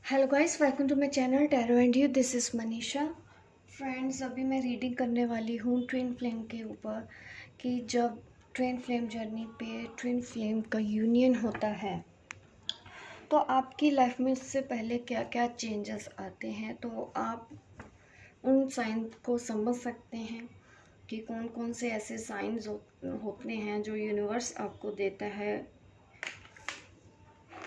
Hello guys, welcome to my channel tarot and you. This is Manisha. Friends, अभी मैं reading करने वाली हूँ ट्विन फ्लेम के ऊपर कि जब ट्विन फ्लेम जर्नी पे ट्विन फ्लेम का यूनियन होता है तो आपकी लाइफ में इससे पहले क्या क्या चेंजेस आते हैं, तो आप उन साइन को समझ सकते हैं कि कौन कौन से ऐसे साइंस होते हैं जो यूनिवर्स आपको देता है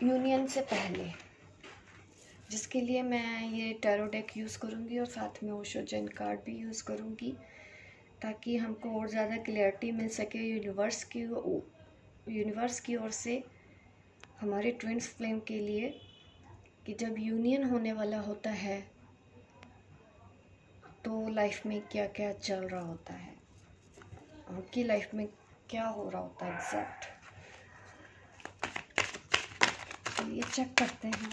यूनियन से पहले, जिसके लिए मैं ये टैरो डेक यूज़ करूँगी और साथ में ओशो जेन कार्ड भी यूज़ करूँगी ताकि हमको और ज़्यादा क्लैरिटी मिल सके यूनिवर्स की ओर से हमारे ट्विन्स फ्लेम के लिए कि जब यूनियन होने वाला होता है तो लाइफ में क्या क्या चल रहा होता है, आपकी लाइफ में क्या हो रहा होता है एग्जैक्ट। ये चेक करते हैं,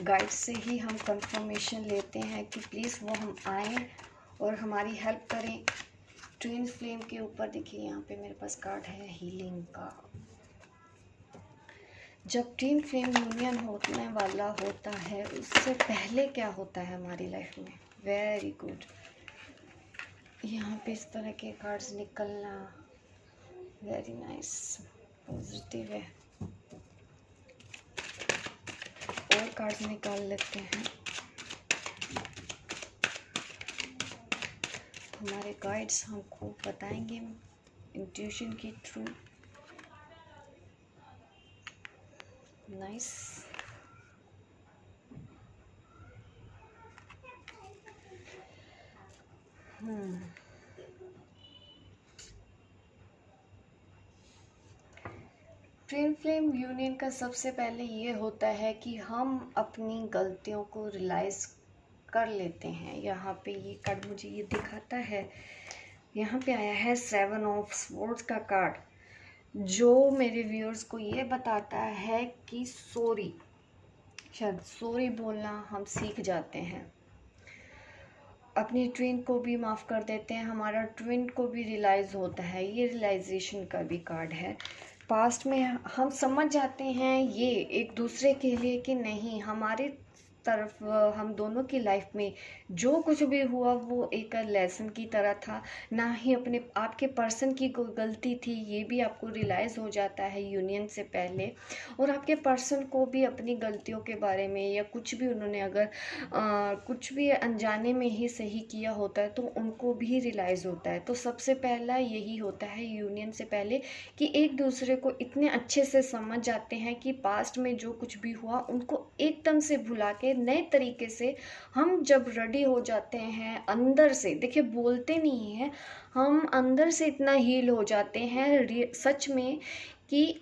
गाइड से ही हम कंफर्मेशन लेते हैं कि प्लीज़ वो हम आएँ और हमारी हेल्प करें ट्विन फ्लेम के ऊपर। देखिए यहाँ पे मेरे पास कार्ड है हीलिंग का। जब ट्विन फ्लेम यूनियन होने वाला होता है उससे पहले क्या होता है हमारी लाइफ में। वेरी गुड, यहाँ पे इस तरह के कार्ड्स निकलना वेरी नाइस, पॉजिटिव है। और कार्ड्स निकाल लेते हैं, हमारे गाइड्स हमको बताएंगे इंट्यूशन के through. Nice, twin flame union का सबसे पहले ये होता है कि हम अपनी गलतियों को रियलाइज़ कर लेते हैं। यहाँ पे ये कार्ड मुझे ये दिखाता है, यहाँ पे आया है 7 ऑफ स्वॉर्ड्स का कार्ड, जो मेरे व्यूअर्स को ये बताता है कि सॉरी बोलना हम सीख जाते हैं, अपनी ट्विन को भी माफ़ कर देते हैं, हमारा ट्विन को भी रियलाइज़ होता है। ये रियलाइजेशन का भी कार्ड है। पास्ट में हम समझ जाते हैं ये एक दूसरे के लिए कि नहीं, हमारे तरफ हम दोनों की लाइफ में जो कुछ भी हुआ वो एक लेसन की तरह था, ना ही अपने आपके पर्सन की कोई गलती थी। ये भी आपको रियलाइज़ हो जाता है यूनियन से पहले। और आपके पर्सन को भी अपनी गलतियों के बारे में या कुछ भी उन्होंने अगर कुछ भी अनजाने में ही सही किया होता है तो उनको भी रियलाइज़ होता है। तो सबसे पहला यही होता है यूनियन से पहले कि एक दूसरे को इतने अच्छे से समझ जाते हैं कि पास्ट में जो कुछ भी हुआ उनको एकदम से भुला के नए तरीके से हम जब रेडी हो जाते हैं अंदर से, देखिए बोलते नहीं हैं, हम अंदर से इतना हील हो जाते हैं सच में कि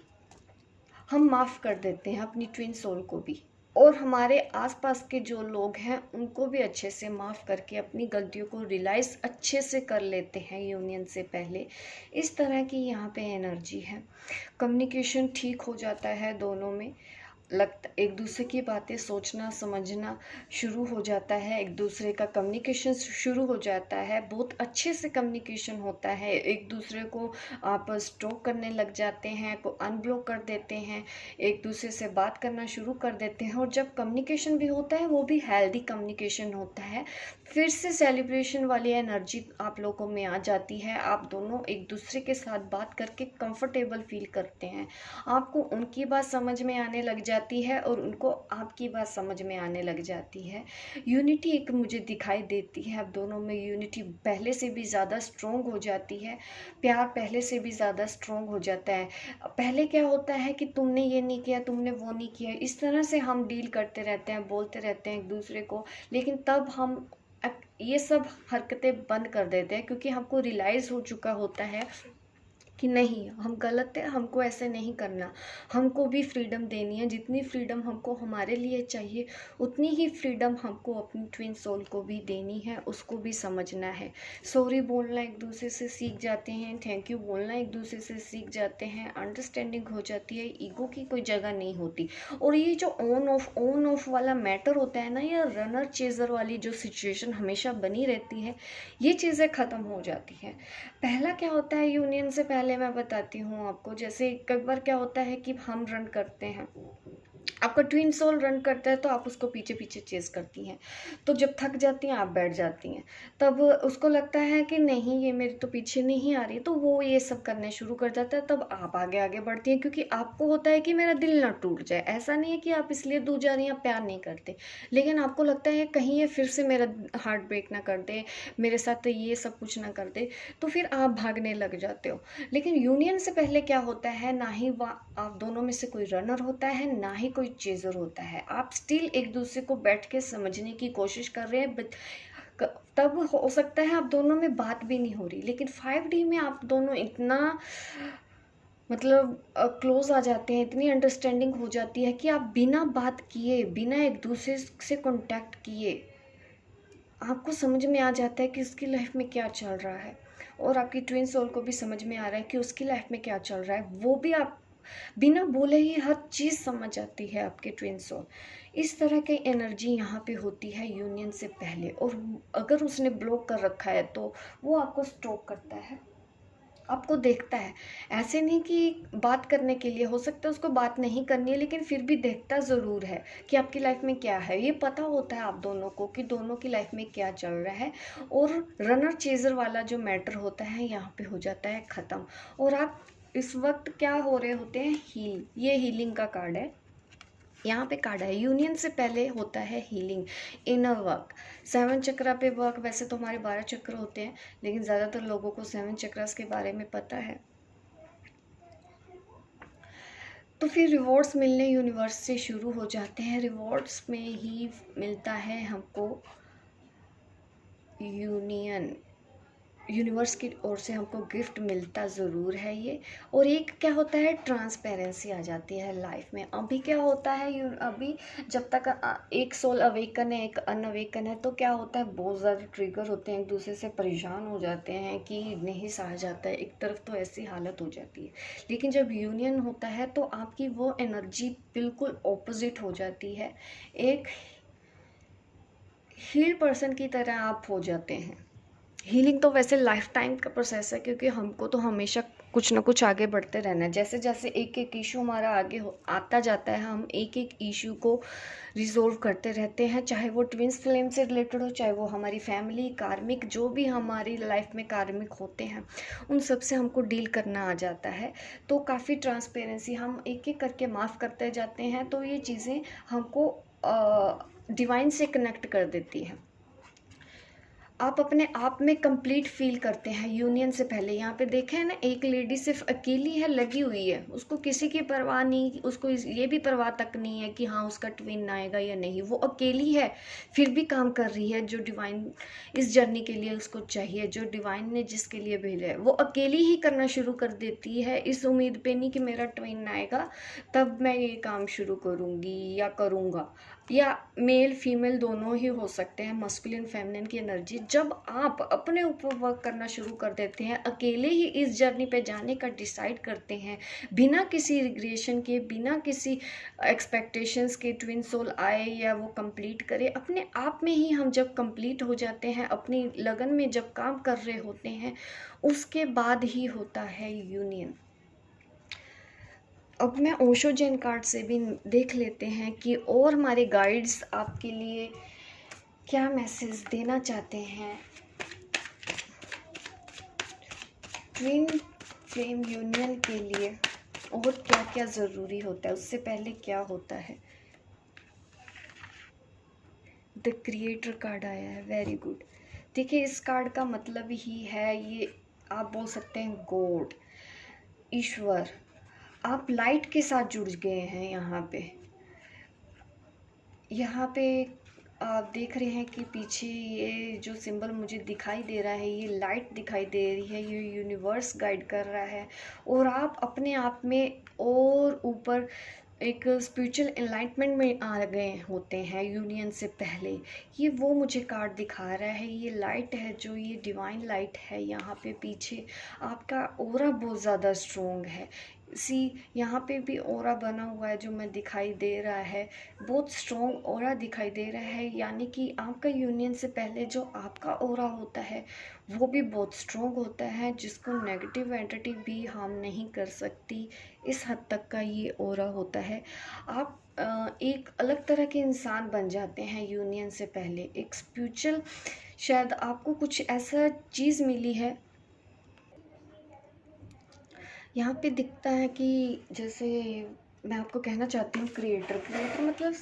हम माफ़ कर देते हैं अपनी ट्विन सोल को भी, और हमारे आसपास के जो लोग हैं उनको भी अच्छे से माफ़ करके अपनी गलतियों को रियलाइज़ अच्छे से कर लेते हैं यूनियन से पहले। इस तरह की यहाँ पे एनर्जी है। कम्युनिकेशन ठीक हो जाता है दोनों में, लगता एक दूसरे की बातें सोचना समझना शुरू हो जाता है, एक दूसरे का कम्युनिकेशन शुरू हो जाता है, बहुत अच्छे से कम्युनिकेशन होता है। एक दूसरे को आप स्टॉक करने लग जाते हैं, को अनब्लॉक कर देते हैं, एक दूसरे से बात करना शुरू कर देते हैं। और जब कम्युनिकेशन भी होता है वो भी हेल्दी कम्युनिकेशन होता है। फिर से सेलिब्रेशन वाली एनर्जी आप लोगों में आ जाती है, आप दोनों एक दूसरे के साथ बात करके कंफर्टेबल फील करते हैं, आपको उनकी बात समझ में आने लग जाती है और उनको आपकी बात समझ में आने लग जाती है। यूनिटी एक मुझे दिखाई देती है, अब दोनों में यूनिटी पहले से भी ज़्यादा स्ट्रॉन्ग हो जाती है, प्यार पहले से भी ज़्यादा स्ट्रॉन्ग हो जाता है। पहले क्या होता है कि तुमने ये नहीं किया, तुमने वो नहीं किया, इस तरह से हम डील करते रहते हैं, बोलते रहते हैं एक दूसरे को, लेकिन तब हम ये सब हरकतें बंद कर देते हैं क्योंकि हमको रियलाइज़ हो चुका होता है कि नहीं, हम गलत है, हमको ऐसे नहीं करना, हमको भी फ्रीडम देनी है। जितनी फ्रीडम हमको हमारे लिए चाहिए उतनी ही फ्रीडम हमको अपनी ट्विन सोल को भी देनी है, उसको भी समझना है। सॉरी बोलना एक दूसरे से सीख जाते हैं, थैंक यू बोलना एक दूसरे से सीख जाते हैं, अंडरस्टैंडिंग हो जाती है, ईगो की कोई जगह नहीं होती। और ये जो ऑन ऑफ वाला मैटर होता है ना, या रनर चेजर वाली जो सिचुएशन हमेशा बनी रहती है, ये चीज़ें ख़त्म हो जाती हैं। पहला क्या होता है यूनियन से पहले मैं बताती हूँ आपको, जैसे कई बार क्या होता है कि हम रन करते हैं, आपका ट्विन सोल रन करता है तो आप उसको पीछे पीछे चेस करती हैं, तो जब थक जाती हैं आप बैठ जाती हैं, तब उसको लगता है कि नहीं ये मेरे तो पीछे नहीं आ रही, तो वो ये सब करने शुरू कर जाता है, तब आप आगे आगे बढ़ती हैं, क्योंकि आपको होता है कि मेरा दिल ना टूट जाए। ऐसा नहीं है कि आप इसलिए दूर जा रही हैं, प्यार नहीं करते, लेकिन आपको लगता है कहीं ये फिर से मेरा हार्ट ब्रेक ना कर दे, मेरे साथ तो ये सब कुछ ना कर दे, तो फिर आप भागने लग जाते हो। लेकिन यूनियन से पहले क्या होता है, ना ही आप दोनों में से कोई रनर होता है, ना ही कोई चेजर होता है, आप स्टिल एक दूसरे को बैठ के समझने की कोशिश कर रहे हैं। तब हो सकता है आप दोनों में बात भी नहीं हो रही, लेकिन 5D में आप दोनों इतना मतलब क्लोज आ जाते हैं, इतनी अंडरस्टैंडिंग हो जाती है कि आप बिना बात किए, बिना एक दूसरे से कांटेक्ट किए, आपको समझ में आ जाता है कि उसकी लाइफ में क्या चल रहा है, और आपकी ट्विन सोल को भी समझ में आ रहा है कि उसकी लाइफ में क्या चल रहा है। वो भी आप बिना बोले ही हर चीज़ समझ जाती है आपके ट्विन सोल। इस तरह की एनर्जी यहाँ पे होती है यूनियन से पहले, और अगर उसने ब्लॉक कर रखा है तो वो आपको स्टॉप करता है, आपको देखता है। ऐसे नहीं कि बात करने के लिए, हो सकता है उसको बात नहीं करनी है, लेकिन फिर भी देखता ज़रूर है कि आपकी लाइफ में क्या है। ये पता होता है आप दोनों को कि दोनों की लाइफ में क्या चल रहा है, और रनर चेजर वाला जो मैटर होता है यहाँ पे हो जाता है ख़त्म। और आप इस वक्त क्या हो रहे होते हैं, हील। ये हीलिंग का कार्ड है, यहाँ पे कार्ड है यूनियन से पहले होता है हीलिंग, इनर वर्क। 7 चक्रा पे वर्क, वैसे तो हमारे 12 चक्र होते हैं, लेकिन ज़्यादातर लोगों को 7 चक्रास के बारे में पता है। तो फिर रिवॉर्ड्स मिलने यूनिवर्स से शुरू हो जाते हैं। रिवॉर्ड्स में ही मिलता है हमको यूनियन, यूनिवर्स की ओर से हमको गिफ्ट मिलता ज़रूर है ये। और एक क्या होता है, ट्रांसपेरेंसी आ जाती है लाइफ में। अभी क्या होता है, अभी जब तक एक सोल अवेकन है, एक अनअवेकन है, तो क्या होता है, बहुत ज़्यादा ट्रिगर होते हैं, एक दूसरे से परेशान हो जाते हैं कि नहीं सहा जाता है, एक तरफ तो ऐसी हालत हो जाती है। लेकिन जब यूनियन होता है तो आपकी वो एनर्जी बिल्कुल ऑपोजिट हो जाती है, एक हील पर्सन की तरह आप हो जाते हैं। हीलिंग तो वैसे लाइफ टाइम का प्रोसेस है, क्योंकि हमको तो हमेशा कुछ ना कुछ आगे बढ़ते रहना है। जैसे जैसे एक एक इशू हमारा आगे आता जाता है, हम एक एक इशू को रिजोल्व करते रहते हैं, चाहे वो ट्विंस फ्लेम से रिलेटेड हो, चाहे वो हमारी फैमिली, कार्मिक, जो भी हमारी लाइफ में कार्मिक होते हैं, उन सब से हमको डील करना आ जाता है। तो काफ़ी ट्रांसपेरेंसी, हम एक एक करके माफ़ करते जाते हैं, तो ये चीज़ें हमको डिवाइन से कनेक्ट कर देती हैं। आप अपने आप में कंप्लीट फील करते हैं यूनियन से पहले। यहाँ पे देखें ना, एक लेडी सिर्फ अकेली है, लगी हुई है, उसको किसी की परवाह नहीं, उसको ये भी परवाह तक नहीं है कि हाँ उसका ट्विन आएगा या नहीं। वो अकेली है, फिर भी काम कर रही है जो डिवाइन इस जर्नी के लिए उसको चाहिए, जो डिवाइन ने जिसके लिए भेजा है, वो अकेली ही करना शुरू कर देती है, इस उम्मीद पे नहीं कि मेरा ट्विन आएगा तब मैं ये काम शुरू करूँगी या करूँगा। या मेल फीमेल दोनों ही हो सकते हैं, मस्कुलिन फेमिनिन की एनर्जी। जब आप अपने ऊपर वर्क करना शुरू कर देते हैं, अकेले ही इस जर्नी पे जाने का डिसाइड करते हैं, बिना किसी रिग्रेशन के, बिना किसी एक्सपेक्टेशंस के, ट्विन सोल आए या वो कंप्लीट करे, अपने आप में ही हम जब कंप्लीट हो जाते हैं, अपनी लगन में जब काम कर रहे होते हैं, उसके बाद ही होता है यूनियन। अब मैं ओशो जैन कार्ड से भी देख लेते हैं कि और हमारे गाइड्स आपके लिए क्या मैसेज देना चाहते हैं ट्विन फ्लेम यूनियन के लिए, और क्या क्या ज़रूरी होता है, उससे पहले क्या होता है। द क्रिएटर कार्ड आया है, वेरी गुड। देखिए इस कार्ड का मतलब ही है, ये आप बोल सकते हैं गॉड, ईश्वर। आप लाइट के साथ जुड़ गए हैं यहाँ पे आप देख रहे हैं कि पीछे ये जो सिंबल मुझे दिखाई दे रहा है, ये लाइट दिखाई दे रही है, ये यूनिवर्स गाइड कर रहा है, और आप अपने आप में और ऊपर एक स्पिरिचुअल एनलाइटमेंट में आ गए होते हैं यूनियन से पहले। ये वो मुझे कार्ड दिखा रहा है, ये लाइट है, जो ये डिवाइन लाइट है यहाँ पे पीछे, आपका ऑरा बहुत ज़्यादा स्ट्रॉन्ग है। सी यहाँ पे भी ऑरा बना हुआ है जो मैं दिखाई दे रहा है, बहुत स्ट्रॉन्ग ऑरा दिखाई दे रहा है, यानी कि आपका यूनियन से पहले जो आपका ऑरा होता है वो भी बहुत स्ट्रॉन्ग होता है, जिसको नेगेटिव एंटिटी भी हार्म नहीं कर सकती, इस हद तक का ये ऑरा होता है। आप एक अलग तरह के इंसान बन जाते हैं यूनियन से पहले, एक स्पिरिचुअल, शायद आपको कुछ ऐसा चीज़ मिली है। यहाँ पे दिखता है कि जैसे मैं आपको कहना चाहती हूँ, क्रिएटर क्रिएटर मतलब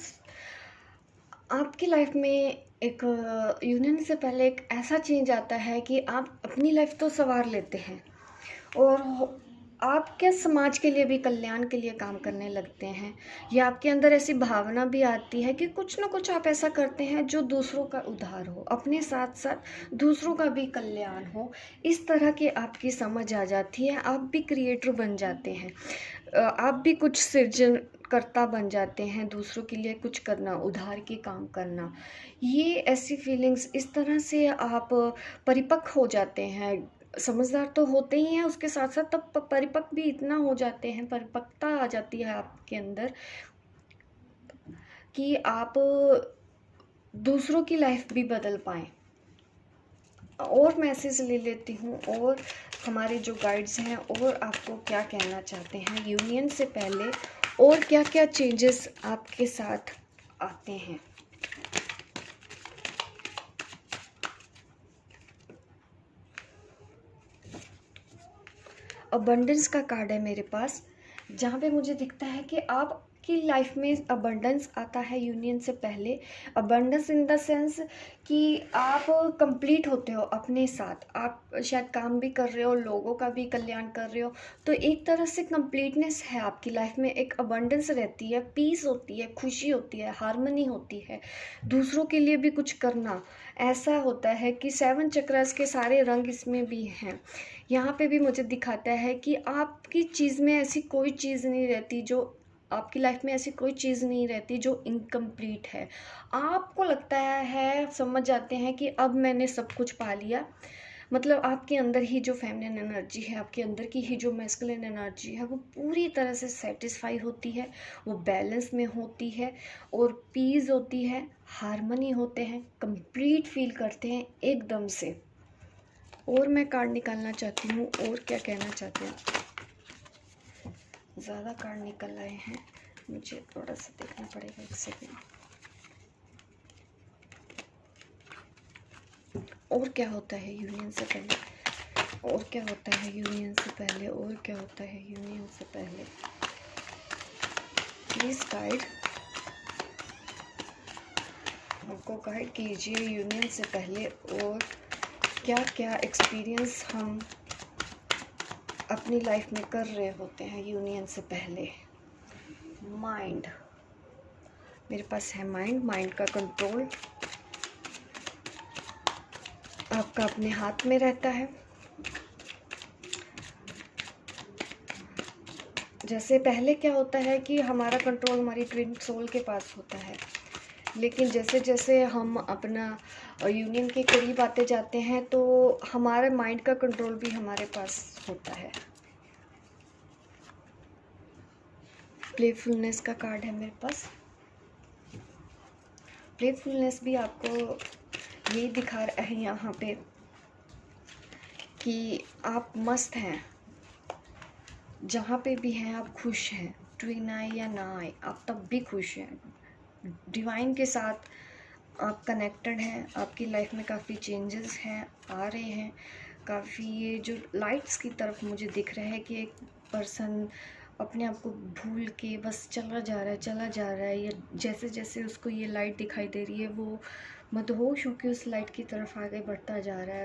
आपकी लाइफ में एक यूनियन से पहले एक ऐसा चेंज आता है कि आप अपनी लाइफ तो संवार लेते हैं और आप क्या समाज के लिए भी, कल्याण के लिए काम करने लगते हैं, या आपके अंदर ऐसी भावना भी आती है कि कुछ ना कुछ आप ऐसा करते हैं जो दूसरों का उद्धार हो, अपने साथ साथ दूसरों का भी कल्याण हो। इस तरह की आपकी समझ आ जाती है, आप भी क्रिएटर बन जाते हैं, आप भी कुछ सृजनकर्ता बन जाते हैं, दूसरों के लिए कुछ करना, उद्धार के काम करना। ये ऐसी फीलिंग्स, इस तरह से आप परिपक्व हो जाते हैं, समझदार तो होते ही हैं, उसके साथ साथ तब परिपक्व भी इतना हो जाते हैं, परिपक्वता आ जाती है आपके अंदर कि आप दूसरों की लाइफ भी बदल पाएँ। और मैसेज ले लेती हूँ, और हमारे जो गाइड्स हैं और आपको क्या कहना चाहते हैं यूनियन से पहले, और क्या क्या चेंजेस आपके साथ आते हैं। अबंडेंस का कार्ड है मेरे पास, जहाँ पे मुझे दिखता है कि आपकी लाइफ में अबंडेंस आता है यूनियन से पहले। अबंडेंस इन द सेंस कि आप कंप्लीट होते हो अपने साथ, आप शायद काम भी कर रहे हो, लोगों का भी कल्याण कर रहे हो, तो एक तरह से कंप्लीटनेस है आपकी लाइफ में, एक अबंडेंस रहती है, पीस होती है, खुशी होती है, हार्मनी होती है, दूसरों के लिए भी कुछ करना। ऐसा होता है कि 7 चक्रास के सारे रंग इसमें भी हैं। यहाँ पे भी मुझे दिखाता है कि आपकी चीज़ में ऐसी कोई चीज़ नहीं रहती जो, आपकी लाइफ में ऐसी कोई चीज़ नहीं रहती जो इनकम्प्लीट है। आपको लगता है, समझ जाते हैं कि अब मैंने सब कुछ पा लिया, मतलब आपके अंदर ही जो फेमिनिन एनर्जी है, आपके अंदर की ही जो मैस्कुलिन एनर्जी है, वो पूरी तरह से सेटिस्फाई होती है, वो बैलेंस में होती है, और पीस होती है, हार्मनी होते हैं, कंप्लीट फील करते हैं एकदम से। और मैं कार्ड निकालना चाहती हूँ, और क्या कहना चाहते हैं। ज़्यादा कार्ड निकल आए हैं, मुझे थोड़ा सा देखना पड़ेगा, एक सेकेंड। और क्या होता है यूनियन से पहले, और क्या होता है यूनियन से पहले, और क्या होता है यूनियन से पहले। प्लीज़ गाइड, हमको गाइड कीजिए यूनियन से पहले, और क्या क्या एक्सपीरियंस हम अपनी लाइफ में कर रहे होते हैं यूनियन से पहले। माइंड, मेरे पास है माइंड, माइंड का कंट्रोल आपका अपने हाथ में रहता है। जैसे पहले क्या होता है कि हमारा कंट्रोल हमारी ट्विन सोल के पास होता है, लेकिन जैसे जैसे हम अपना यूनियन के करीब आते जाते हैं तो हमारे माइंड का कंट्रोल भी हमारे पास होता है। प्लेफुलनेस का कार्ड है मेरे पास। प्लेफुलनेस भी आपको यही दिखा रहा है यहाँ पे कि आप मस्त हैं, जहाँ पे भी हैं आप खुश हैं, ट्विन आए या ना आए आप तब भी खुश हैं, डिवाइन के साथ आप कनेक्टेड हैं, आपकी लाइफ में काफ़ी चेंजेस हैं, आ रहे हैं काफ़ी। ये जो लाइट्स की तरफ मुझे दिख रहा है कि एक पर्सन अपने आप को भूल के बस चला जा रहा है, या जैसे जैसे उसको ये लाइट दिखाई दे रही है वो मदहोश होकर उस लाइट की तरफ आगे बढ़ता जा रहा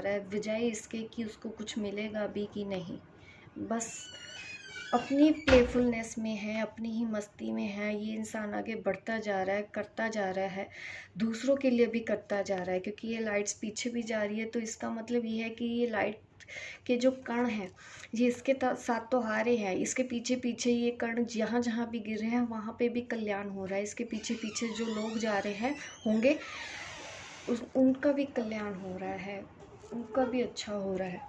है, बजाय इसके कि उसको कुछ मिलेगा भी कि नहीं, बस अपनी प्लेफुलनेस में है, अपनी ही मस्ती में है। ये इंसान आगे बढ़ता जा रहा है, करता जा रहा है, दूसरों के लिए भी करता जा रहा है, क्योंकि ये लाइट्स पीछे भी जा रही है, तो इसका मतलब ये है कि ये लाइट के जो कण हैं ये इसके साथ तो हारे हैं, इसके पीछे पीछे ये कण जहाँ जहाँ भी गिर रहे हैं वहाँ पे भी कल्याण हो रहा है, इसके पीछे पीछे जो लोग जा रहे हैं होंगे उनका भी कल्याण हो रहा है, उनका भी अच्छा हो रहा है।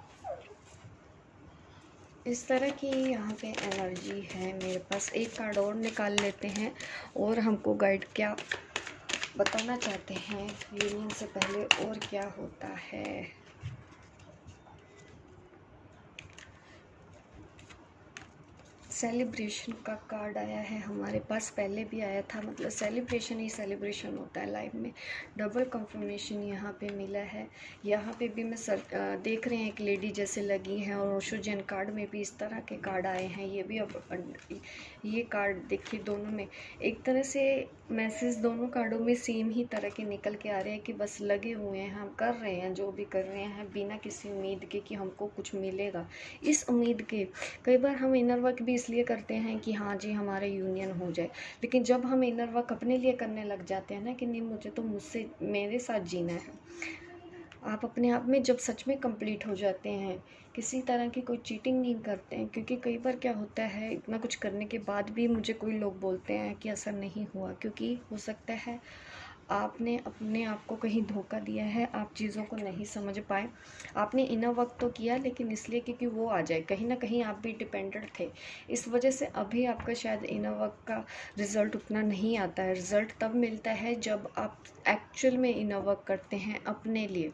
इस तरह की यहाँ पे एनर्जी है मेरे पास। एक कार्ड और निकाल लेते हैं और हमको गाइड क्या बताना चाहते हैं यूनियन से पहले और क्या होता है। सेलिब्रेशन का कार्ड आया है हमारे पास, पहले भी आया था, मतलब सेलिब्रेशन ही सेलिब्रेशन होता है लाइफ में। डबल कंफर्मेशन यहाँ पे मिला है। यहाँ पे भी मैं देख रहे हैं एक लेडी जैसे लगी हैं, और ओशो जैन कार्ड में भी इस तरह के कार्ड आए हैं। ये भी अब ये कार्ड देखिए, दोनों में एक तरह से मैसेज दोनों कार्डों में सेम ही तरह के निकल के आ रहे हैं कि बस लगे हुए हैं, हम कर रहे हैं जो भी कर रहे हैं बिना किसी उम्मीद के कि हमको कुछ मिलेगा। इस उम्मीद के कई बार हम इनर वर्क भी इसलिए करते हैं कि हाँ जी हमारा यूनियन हो जाए, लेकिन जब हम इनर वर्क अपने लिए करने लग जाते हैं ना कि नहीं मुझे तो मुझसे मेरे साथ जीना है, आप अपने आप में जब सच में कंप्लीट हो जाते हैं, किसी तरह की कोई चीटिंग नहीं करते हैं। क्योंकि कई बार क्या होता है, इतना कुछ करने के बाद भी मुझे कोई लोग बोलते हैं कि असर नहीं हुआ, क्योंकि हो सकता है आपने अपने आप को कहीं धोखा दिया है, आप चीज़ों को नहीं समझ पाए। आपने इनर वर्क तो किया, लेकिन इसलिए क्योंकि वो आ जाए, कहीं ना कहीं आप भी डिपेंडेंट थे, इस वजह से अभी आपका शायद इनर वर्क का रिज़ल्ट उतना नहीं आता है। रिज़ल्ट तब मिलता है जब आप एक्चुअल में इनर वर्क करते हैं अपने लिए,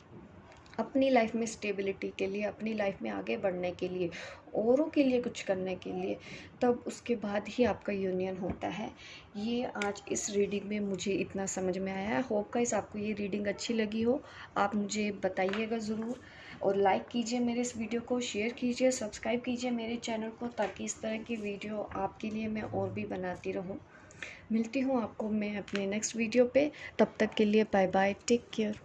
अपनी लाइफ में स्टेबिलिटी के लिए, अपनी लाइफ में आगे बढ़ने के लिए, औरों के लिए कुछ करने के लिए, तब उसके बाद ही आपका यूनियन होता है। ये आज इस रीडिंग में मुझे इतना समझ में आया है। होप गाइस आपको ये रीडिंग अच्छी लगी हो, आप मुझे बताइएगा ज़रूर, और लाइक कीजिए मेरे इस वीडियो को, शेयर कीजिए, सब्सक्राइब कीजिए मेरे चैनल को, ताकि इस तरह की वीडियो आपके लिए मैं और भी बनाती रहूँ। मिलती हूँ आपको मैं अपने नेक्स्ट वीडियो पे, तब तक के लिए बाय बाय, टेक केयर।